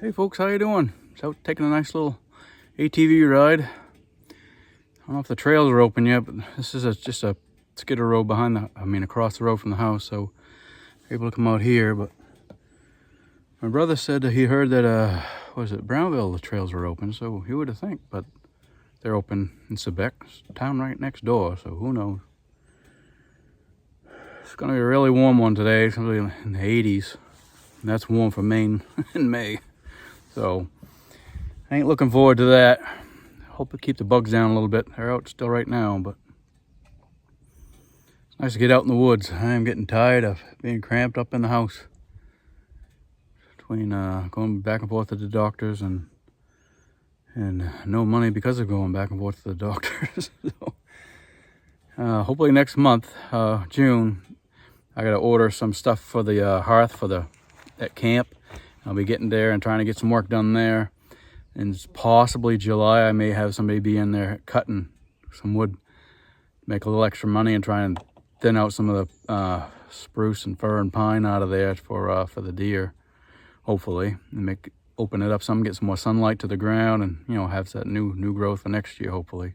Hey folks, how you doing? Just out taking a nice little ATV ride. I don't know if the trails are open yet, but this is just a skidder road across the road from the house, so we're able to come out here. But my brother said that he heard that Brownville, the trails were open, so he would have think, but they're open in Quebec, town right next door, so who knows. It's gonna be a really warm one today. It's gonna be in the 80s, and that's warm for Maine in May. So I ain't looking forward to that. Hope to keep the bugs down a little bit. They're out still right now, but it's nice to get out in the woods. I am getting tired of being cramped up in the house between going back and forth to the doctors and no money because of going back and forth to the doctors. So hopefully next month, June, I gotta order some stuff for the hearth for at camp. I'll be getting there and trying to get some work done there. And possibly July, I may have somebody be in there cutting some wood, make a little extra money and try and thin out some of the spruce and fir and pine out of there for the deer, hopefully, and open it up some, get some more sunlight to the ground, and have that new growth for next year, hopefully.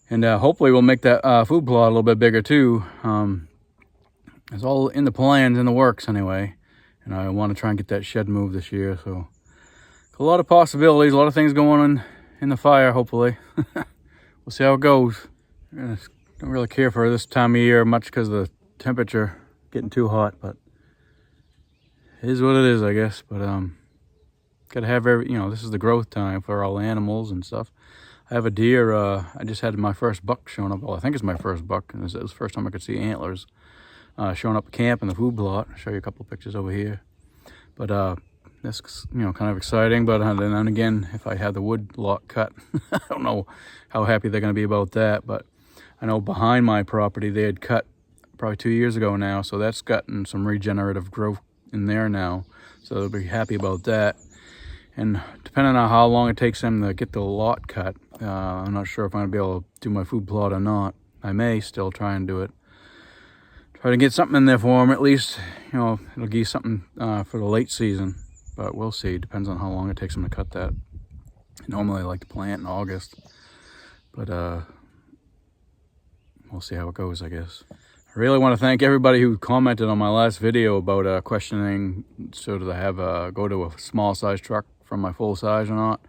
And hopefully we'll make that food plot a little bit bigger too. It's all in the plans, in the works anyway. And I want to try and get that shed moved this year. So a lot of possibilities, a lot of things going on in the fire, hopefully. We'll see how it goes. I don't really care for this time of year much because of the temperature getting too hot, but it is what it is, I guess. But gotta have this is the growth time for all animals and stuff. I have a deer. I just had my first buck showing up. Well, I think it's my first buck, and it was the first time I could see antlers showing up at camp in the food plot. I'll show you a couple of pictures over here. But that's kind of exciting. But then again, if I had the wood lot cut, I don't know how happy they're going to be about that. But I know behind my property they had cut probably 2 years ago now, so that's gotten some regenerative growth in there now. So they'll be happy about that. And depending on how long it takes them to get the lot cut, I'm not sure if I'm going to be able to do my food plot or not. I may still try and do it. Try to get something in there for them at least. It'll give you something for the late season. But we'll see. Depends on how long it takes them to cut that. Normally I like to plant in August. But we'll see how it goes, I guess. I really want to thank everybody who commented on my last video about questioning should I have go to a small size truck from my full size or not.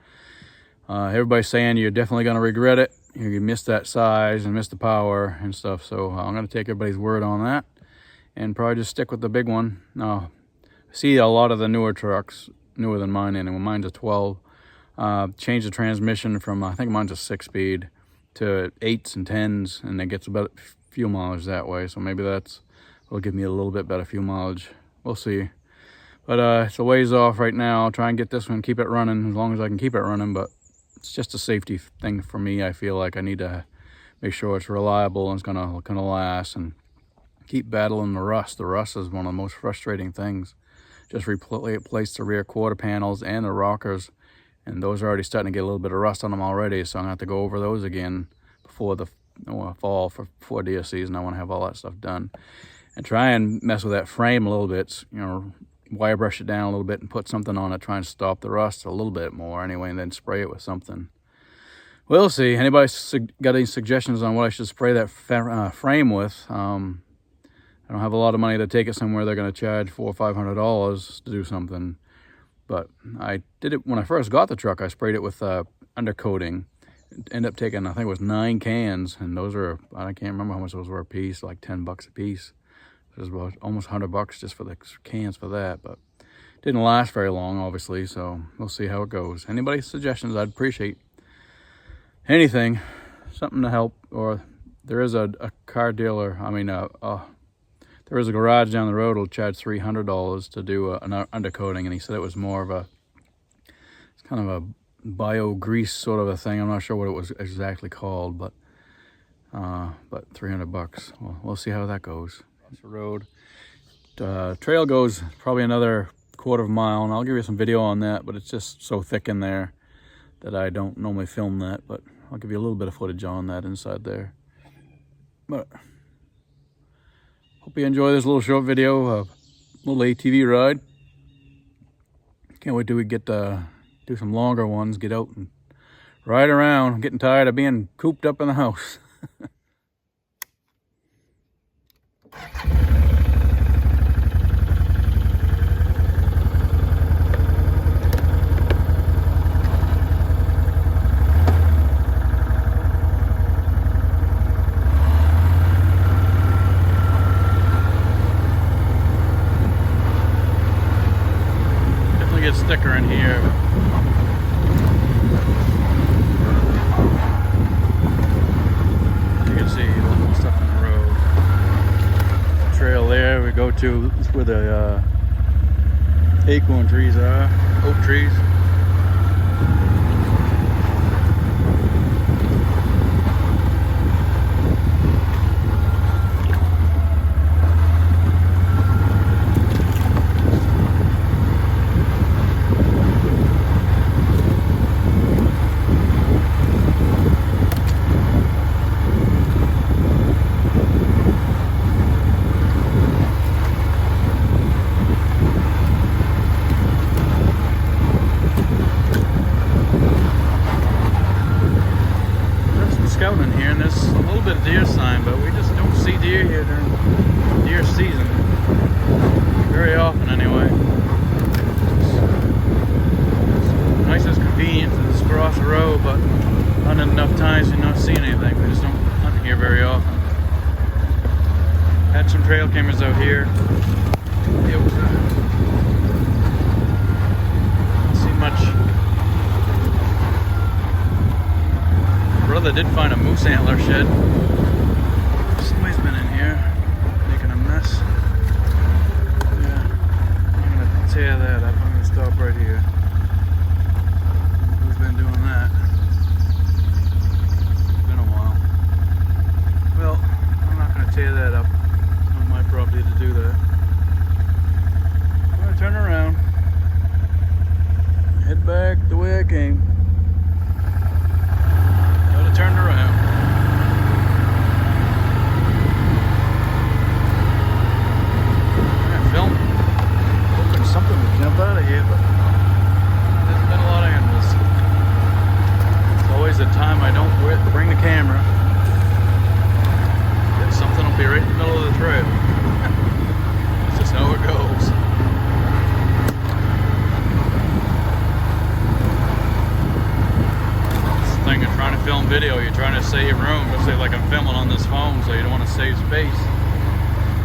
Everybody's saying you're definitely going to regret it. You missed that size and missed the power and stuff. So I'm going to take everybody's word on that and probably just stick with the big one. I see a lot of the newer trucks, newer than mine anyway. Mine's a 12. Changed the transmission from, I think mine's a 6-speed to 8s and 10s, and it gets about fuel mileage that way. So maybe will give me a little bit better fuel mileage. We'll see. But it's a ways off right now. I'll try and get this one, keep it running as long as I can keep it running. But it's just a safety thing for me. I feel like I need to make sure it's reliable and it's gonna last, and keep battling the rust. The rust is one of the most frustrating things. Just replace the rear quarter panels and the rockers, and those are already starting to get a little bit of rust on them already. So I'm gonna have to go over those again before the fall before deer season. I want to have all that stuff done and try and mess with that frame a little bit. Wire brush it down a little bit and put something on it, try and stop the rust a little bit more anyway, and then spray it with something. We'll see. Anybody got any suggestions on what I should spray that frame with? I don't have a lot of money to take it somewhere they're going to charge $400 or $500 to do something. But I did it when I first got the truck. I sprayed it with undercoating. Ended up taking, I think it was 9 cans, and those are, I can't remember how much those were a piece, like $10 a piece. It was about almost $100 just for the cans for that, but didn't last very long, obviously. So we'll see how it goes. Anybody's suggestions, I'd appreciate anything, something to help. Or there is a car dealer. There is a garage down the road will charge $300 to do an undercoating, and he said it was more of it's kind of a bio grease sort of a thing. I'm not sure what it was exactly called, but $300. Well, we'll see how that goes. Across the road, trail goes probably another quarter of a mile, and I'll give you some video on that, but it's just so thick in there that I don't normally film that, but I'll give you a little bit of footage on that inside there. But hope you enjoy this little short video, a little ATV ride. Can't wait till we get to do some longer ones, get out and ride around. I'm getting tired of being cooped up in the house. Get thicker in here. You can see a lot more stuff on the road. Trail there we go to is where the acorn trees are, oak trees. Scouting in here, and there's a little bit of deer sign, but we just don't see deer here during deer season very often anyway. It's nice as convenient to just cross the road, but not enough times to not see anything. We just don't hunt here very often. Had some trail cameras out here. It was didn't see much. Brother did find a moose antler shed. Somebody's been in here making a mess. Yeah, I'm gonna tear that up. I'm gonna stop right here. Who's been doing that? It's been a while. Well, I'm not gonna tear that up. It's not my property to do that. I'm gonna turn around, head back the way I came. Turned around. I filmed, hoping something would jump out of here, but there's been a lot of animals. It's always the time I don't bring the camera. Then something will be right in the middle of the trail. That's just how it goes. Thing of trying to film video, you're trying to save room, just like I'm filming on this phone, so you don't want to save space,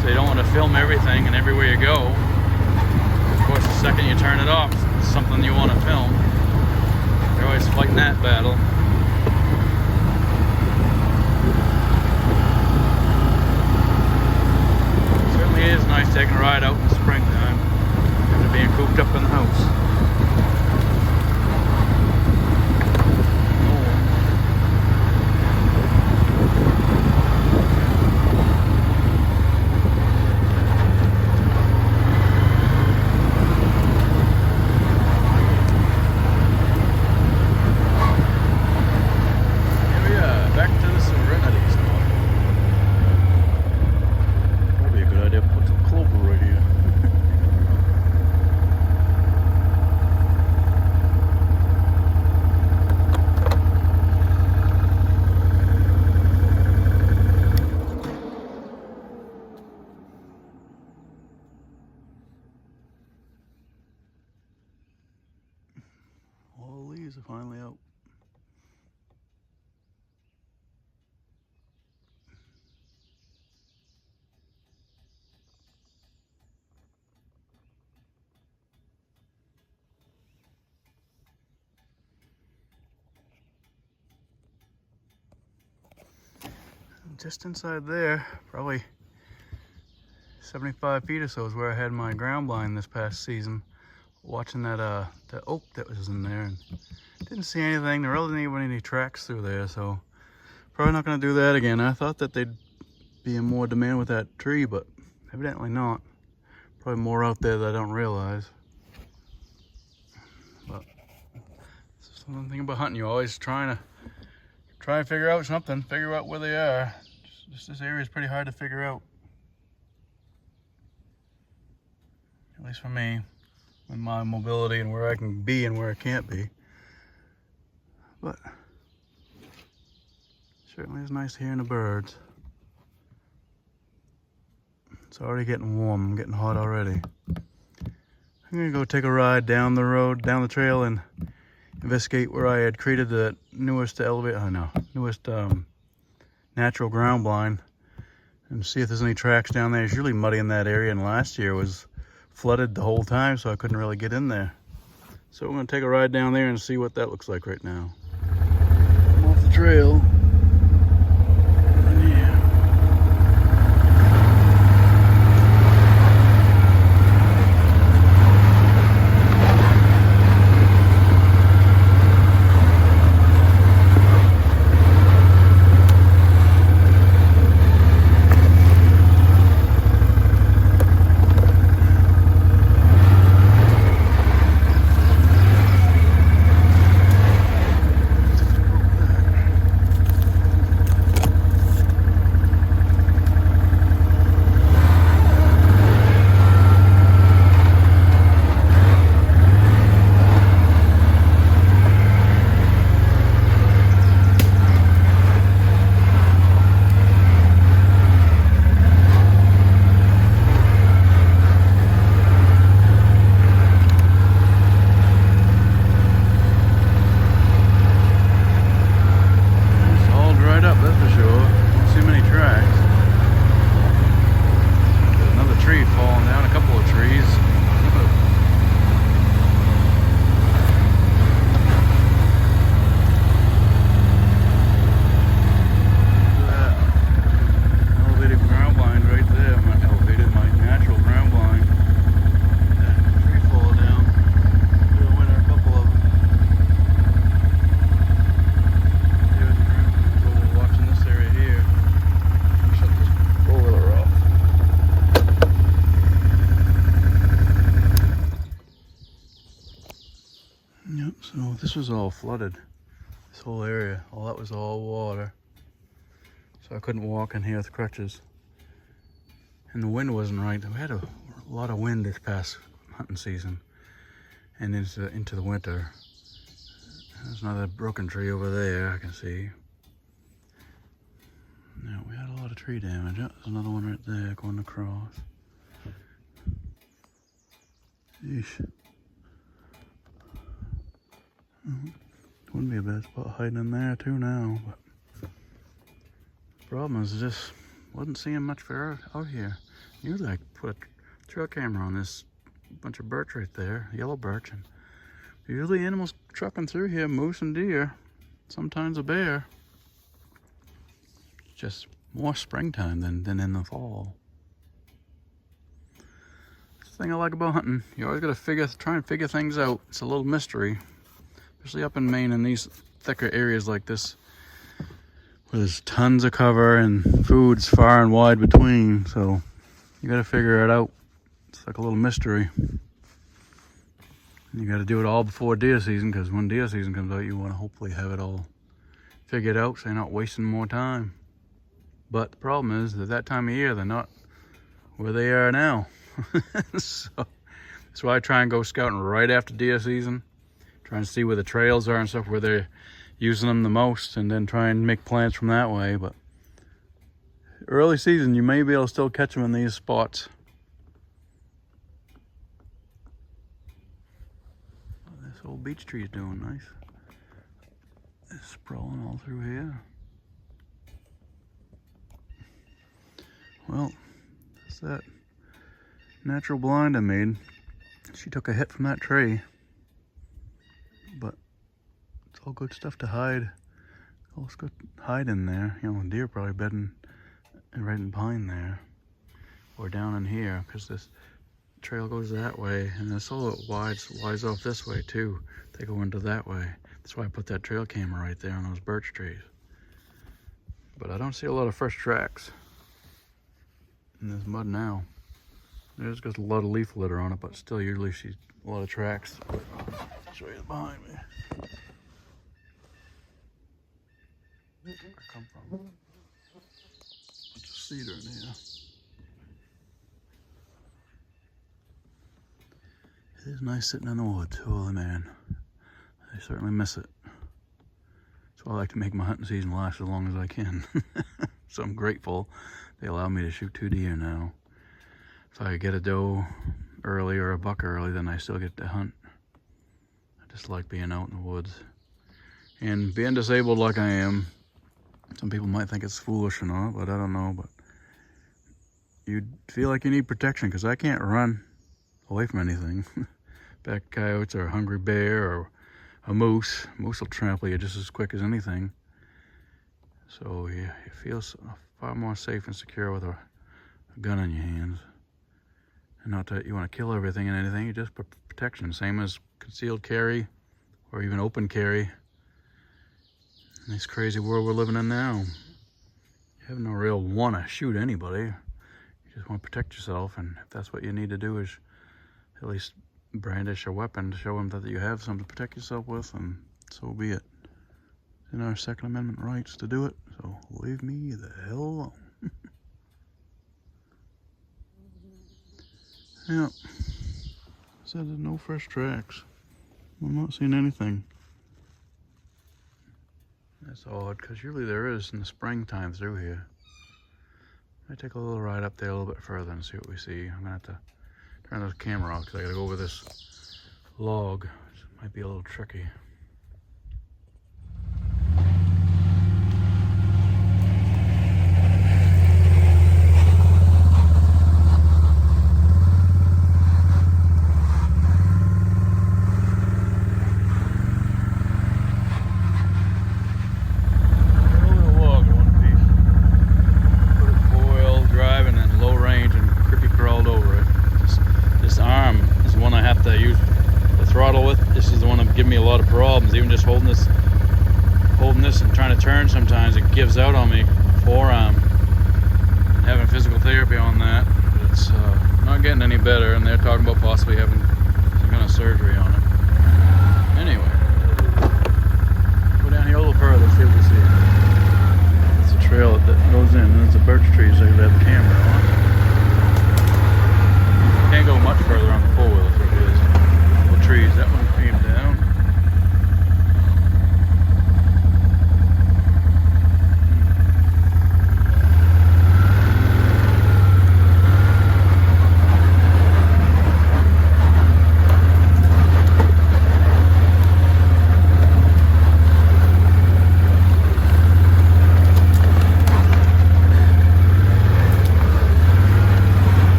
so you don't want to film everything and everywhere you go. Of course, the second you turn it off, it's something you want to film. You're always fighting that battle. It certainly is nice taking a ride out in the springtime after being cooped up in the house. Are finally out. Just inside there, probably 75 feet or so is where I had my ground blind this past season. Watching that the oak that was in there, and didn't see anything. There really didn't even any tracks through there, so probably not going to do that again. I thought that they'd be in more demand with that tree, but evidently not. Probably more out there that I don't realize. But it's something about hunting. You're always trying to figure out something, figure out where they are. Just this area is pretty hard to figure out, at least for me. with my mobility and where I can be and where I can't be. But certainly it's nice hearing the birds. It's already getting warm. I'm getting hot already. I'm gonna go take a ride down the road, down the trail, and investigate where I had created the newest natural ground blind, and see if there's any tracks down there. It's really muddy in that area, and last year was flooded the whole time, so I couldn't really get in there. So I'm gonna take a ride down there and see what that looks like right now. I'm off the trail. So this was all flooded, this whole area. All that was all water. So I couldn't walk in here with crutches. And the wind wasn't right. We had a lot of wind this past hunting season and into the winter. There's another broken tree over there I can see. Now we had a lot of tree damage. Oh, there's another one right there going across. Yeesh. Wouldn't be a bad spot hiding in there too now, but the problem is just wasn't seeing much for out here. Usually I put a trail camera on this bunch of birch right there, yellow birch, and usually animals trucking through here, moose and deer, sometimes a bear. It's just more springtime than in the fall. That's the thing I like about hunting. You always gotta try and figure things out. It's a little mystery. Especially up in Maine in these thicker areas like this, where there's tons of cover and food's far and wide between, so you gotta figure it out. It's like a little mystery. And you gotta do it all before deer season, because when deer season comes out, you wanna hopefully have it all figured out so you're not wasting more time. But the problem is that time of year, they're not where they are now. So that's why I try and go scouting right after deer season. Trying to see where the trails are and stuff, where they're using them the most, and then try and make plans from that way. But early season, you may be able to still catch them in these spots. This old beech tree is doing nice. It's sprawling all through here. Well, that's that natural blind I made. She took a hit from that tree. But it's all good stuff to hide. Let's go hide in there. You know, deer probably bedding right in pine there, or down in here, because this trail goes that way, and this all wides off this way too. They go into that way. That's why I put that trail camera right there on those birch trees. But I don't see a lot of fresh tracks in this mud now. There's just a lot of leaf litter on it, but still usually see a lot of tracks. I'll show you behind me. Where I come from. Bunch of cedar in is nice sitting in the woods. Holy man, I certainly miss it. So I like to make my hunting season last as long as I can. So I'm grateful they allow me to shoot 2 deer now. If I get a doe early or a buck early, then I still get to hunt. I just like being out in the woods. And being disabled like I am, some people might think it's foolish or not, but I don't know. But you feel like you need protection, because I can't run away from anything. Pack coyotes or a hungry bear or a moose. Moose will trample you just as quick as anything. So you feel far more safe and secure with a gun in your hands. And not that you want to kill everything and anything, you just put protection. Same as concealed carry or even open carry. In this crazy world we're living in now, you have no real want to shoot anybody. You just want to protect yourself, and if that's what you need to do is at least brandish a weapon to show them that you have something to protect yourself with, and so be it. It's in our Second Amendment rights to do it, so leave me the hell alone. Yeah, said there's no fresh tracks. I'm not seeing anything. That's odd, because usually there is in the springtime through here. I take a little ride up there a little bit further and see what we see. I'm gonna have to turn the camera off because I gotta go over this log, which might be a little tricky. Me a lot of problems. Even just holding this and trying to turn, sometimes it gives out on me. Forearm. Having physical therapy on that, but it's not getting any better, and they're talking about possibly having some kind of surgery on it. Anyway, go down here a little further, see what we see. It's a trail that goes in, and there's a birch tree, so you have the camera on. Can't go much further on the four-wheel, so it is. Little trees, that one came down.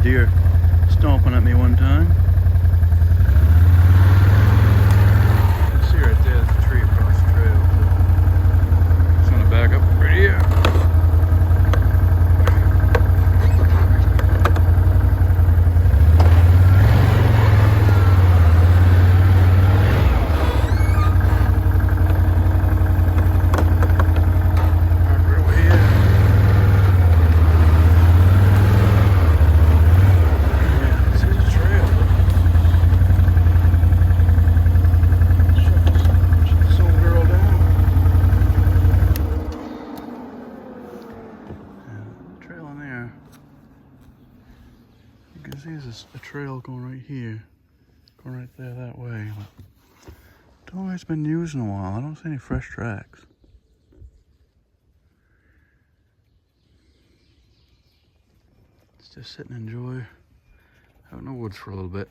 Deer stomping at me one time. You can see right there, there's a tree across the trail. So just gonna back up right here. There's a trail going right here, going right there that way. Don't know it's been used in a while. I don't see any fresh tracks. Let's just sit and enjoy out in the woods for a little bit.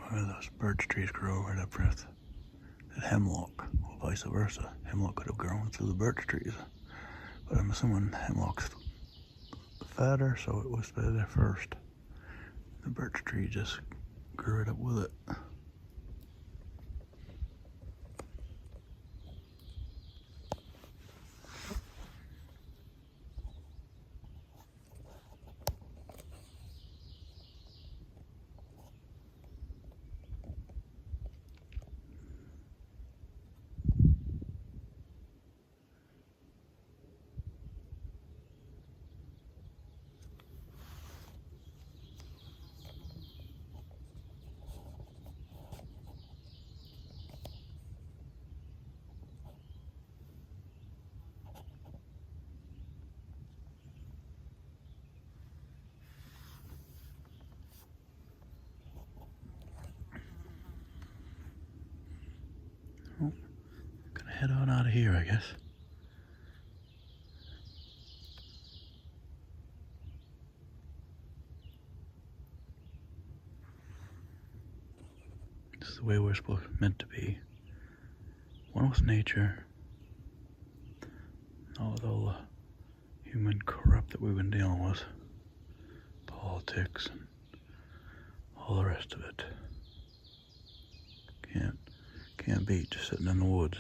where those birch trees grow right up with that hemlock, or vice versa. Hemlock could have grown through the birch trees, but I'm assuming hemlock's fatter, so it was there first. The birch tree just grew it up with it. Oh, gonna head on out of here, I guess. This is the way we're meant to be. One with nature. Not with all the human corrupt that we've been dealing with. Politics and all the rest of it. Can't beat just sitting in the woods.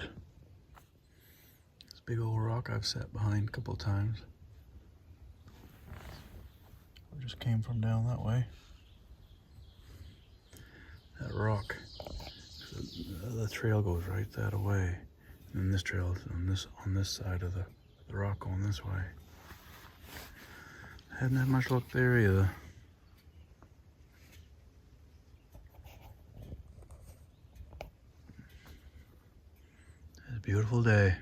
This big old rock I've sat behind a couple of times. I just came from down that way. That rock, the trail goes right that way, and then this trail is on this side of the rock going this way. I haven't had much luck there either. It's a beautiful day.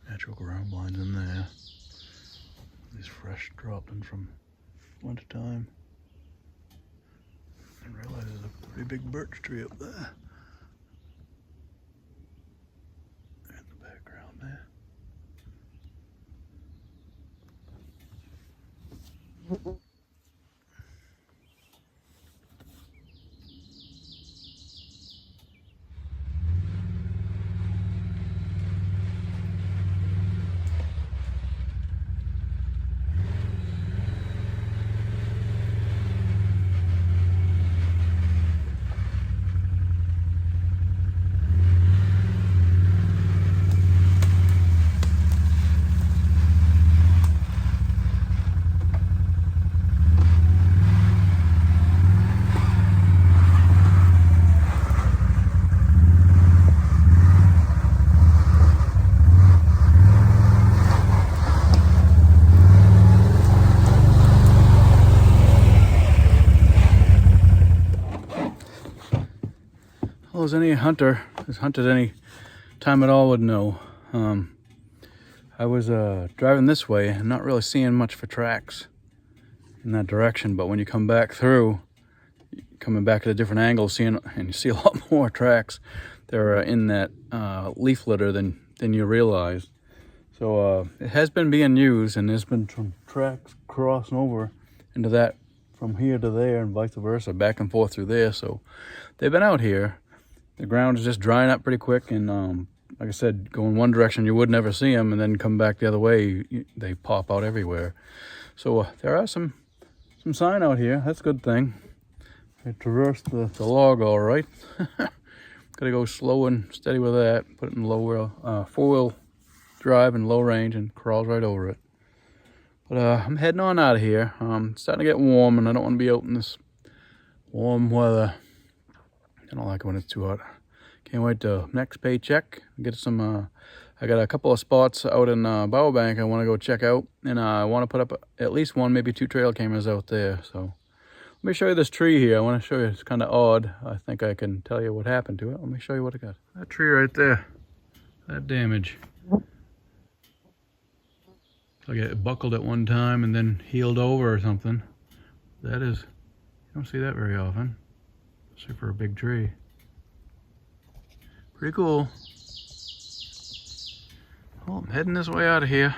Natural ground blinds in there. These fresh dropped in from winter time. I didn't realize there's a pretty big birch tree up there. In the background there. Well, as any hunter who's hunted any time at all would know, I was driving this way and not really seeing much for tracks in that direction, but when you come back through, coming back at a different angle, and you see a lot more tracks that are in that leaf litter than you realize. So it has been being used, and there's been some tracks crossing over into that from here to there and vice versa, back and forth through there. So they've been out here. The ground is just drying up pretty quick, and like I said, going one direction you would never see them, and then come back the other way, they pop out everywhere. So there are some sign out here. That's a good thing. I traversed the log all right. Gotta go slow and steady with that. Put it in four-wheel drive and low range, and crawls right over it. But I'm heading on out of here. It's starting to get warm, and I don't want to be out in this warm weather. I don't like it when it's too hot. Can't wait till next paycheck. Get some. I got a couple of spots out in Bowerbank I want to go check out, and I want to put up at least one, maybe two trail cameras out there. So let me show you this tree here. I want to show you. It's kind of odd. I think I can tell you what happened to it. Let me show you what I got. That tree right there. That damage. Like it buckled at one time and then healed over or something. That is. You don't see that very often. Especially for a big tree. Pretty cool. Well, I'm heading this way out of here.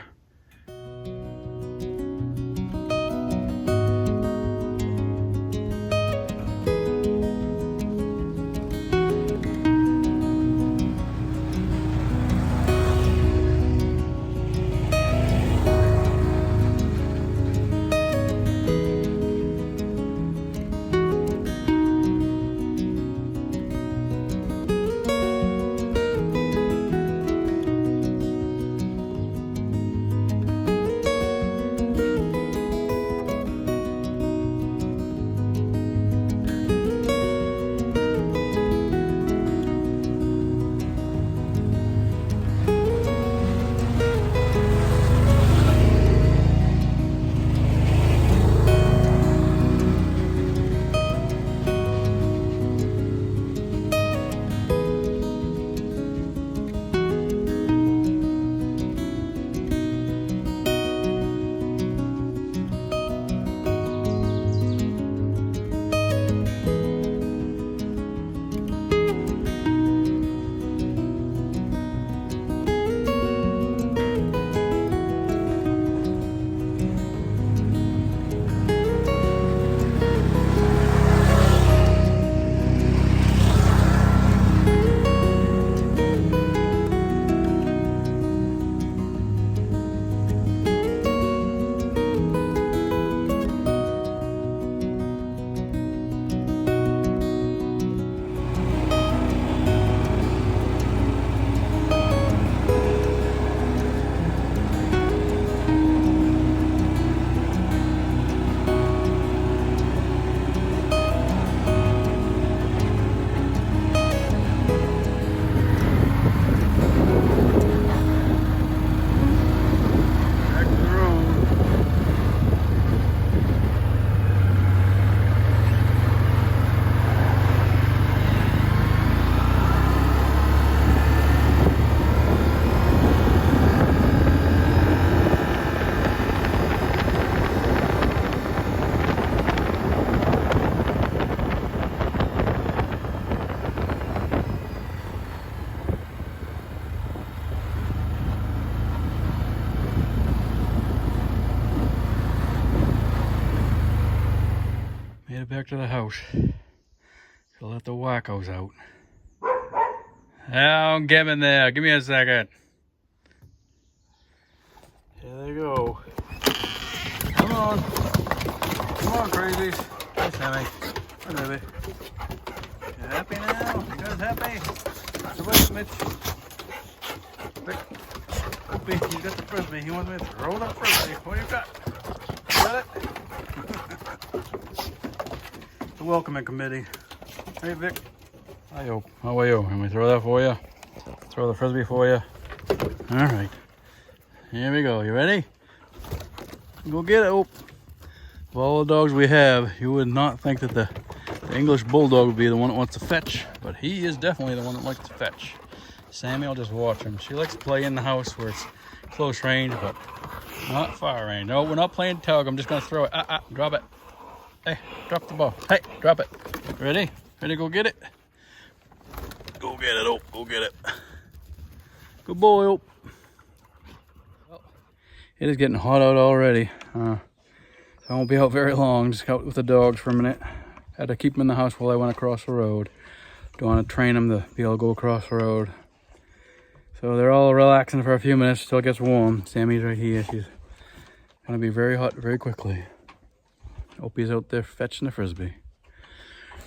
head back to the house. Gotta let the wackos out. Now get him in there. Give me a second. Here they go. Come on. Come on, crazies. Hey, Sammy. Hi, baby. You happy now? You guys happy? Come on, Mitch. Vic, he's got the frisbee. He wants me to throw that frisbee. What do you got? Got it? The welcoming committee. Hey, Vic. Hi, how are you? Let me throw that for you. Throw the frisbee for you. All right. Here we go. You ready? Go get it. Oh. Of all the dogs we have, you would not think that the English Bulldog would be the one that wants to fetch, but he is definitely the one that likes to fetch. Sammy will just watch him. She likes to play in the house where it's close range, but not far range. No, we're not playing tug. I'm just going to throw it. Drop it. Hey, drop the ball. Hey, drop it. Ready? Ready to go get it? Go get it, Ope. Go get it. Good boy, Ope. Well, it is getting hot out already. So I won't be out very long. Just out with the dogs for a minute. Had to keep them in the house while I went across the road. Don't want to train them to be able to go across the road. So they're all relaxing for a few minutes till it gets warm. Sammy's right here. She's gonna be very hot very quickly. Opie's out there fetching the frisbee.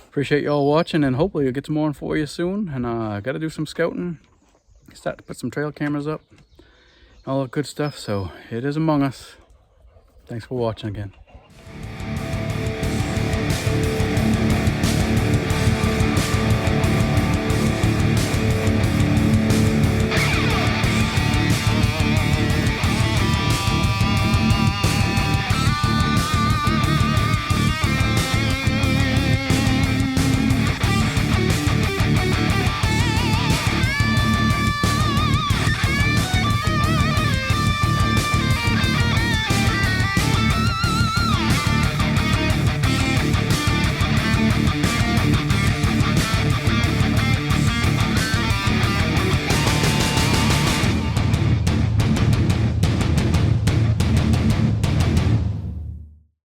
Appreciate y'all watching, and hopefully I'll get some more on for you soon. And I gotta do some scouting. Start to put some trail cameras up. All that good stuff. So it is among us. Thanks for watching again.